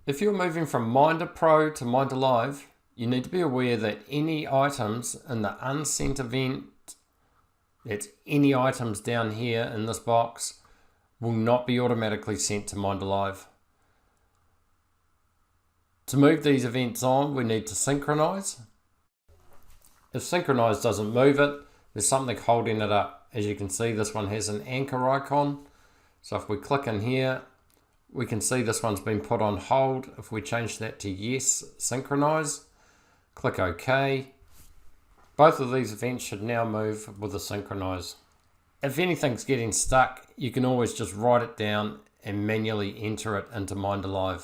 If you're moving from MINDApro to MINDA, you need to be aware that any items in the unsent event, that's any items down here in this box, will not be automatically sent to MINDA. To move these events on, we need to synchronize. If synchronize doesn't move it, there's something holding it up. As you can see, this one has an anchor icon. So if we click in here, we can see this one's been put on hold. If we change that to yes, synchronize, click OK. Both of these events should now move with the synchronize. If anything's getting stuck, you can always just write it down and manually enter it into MINDA.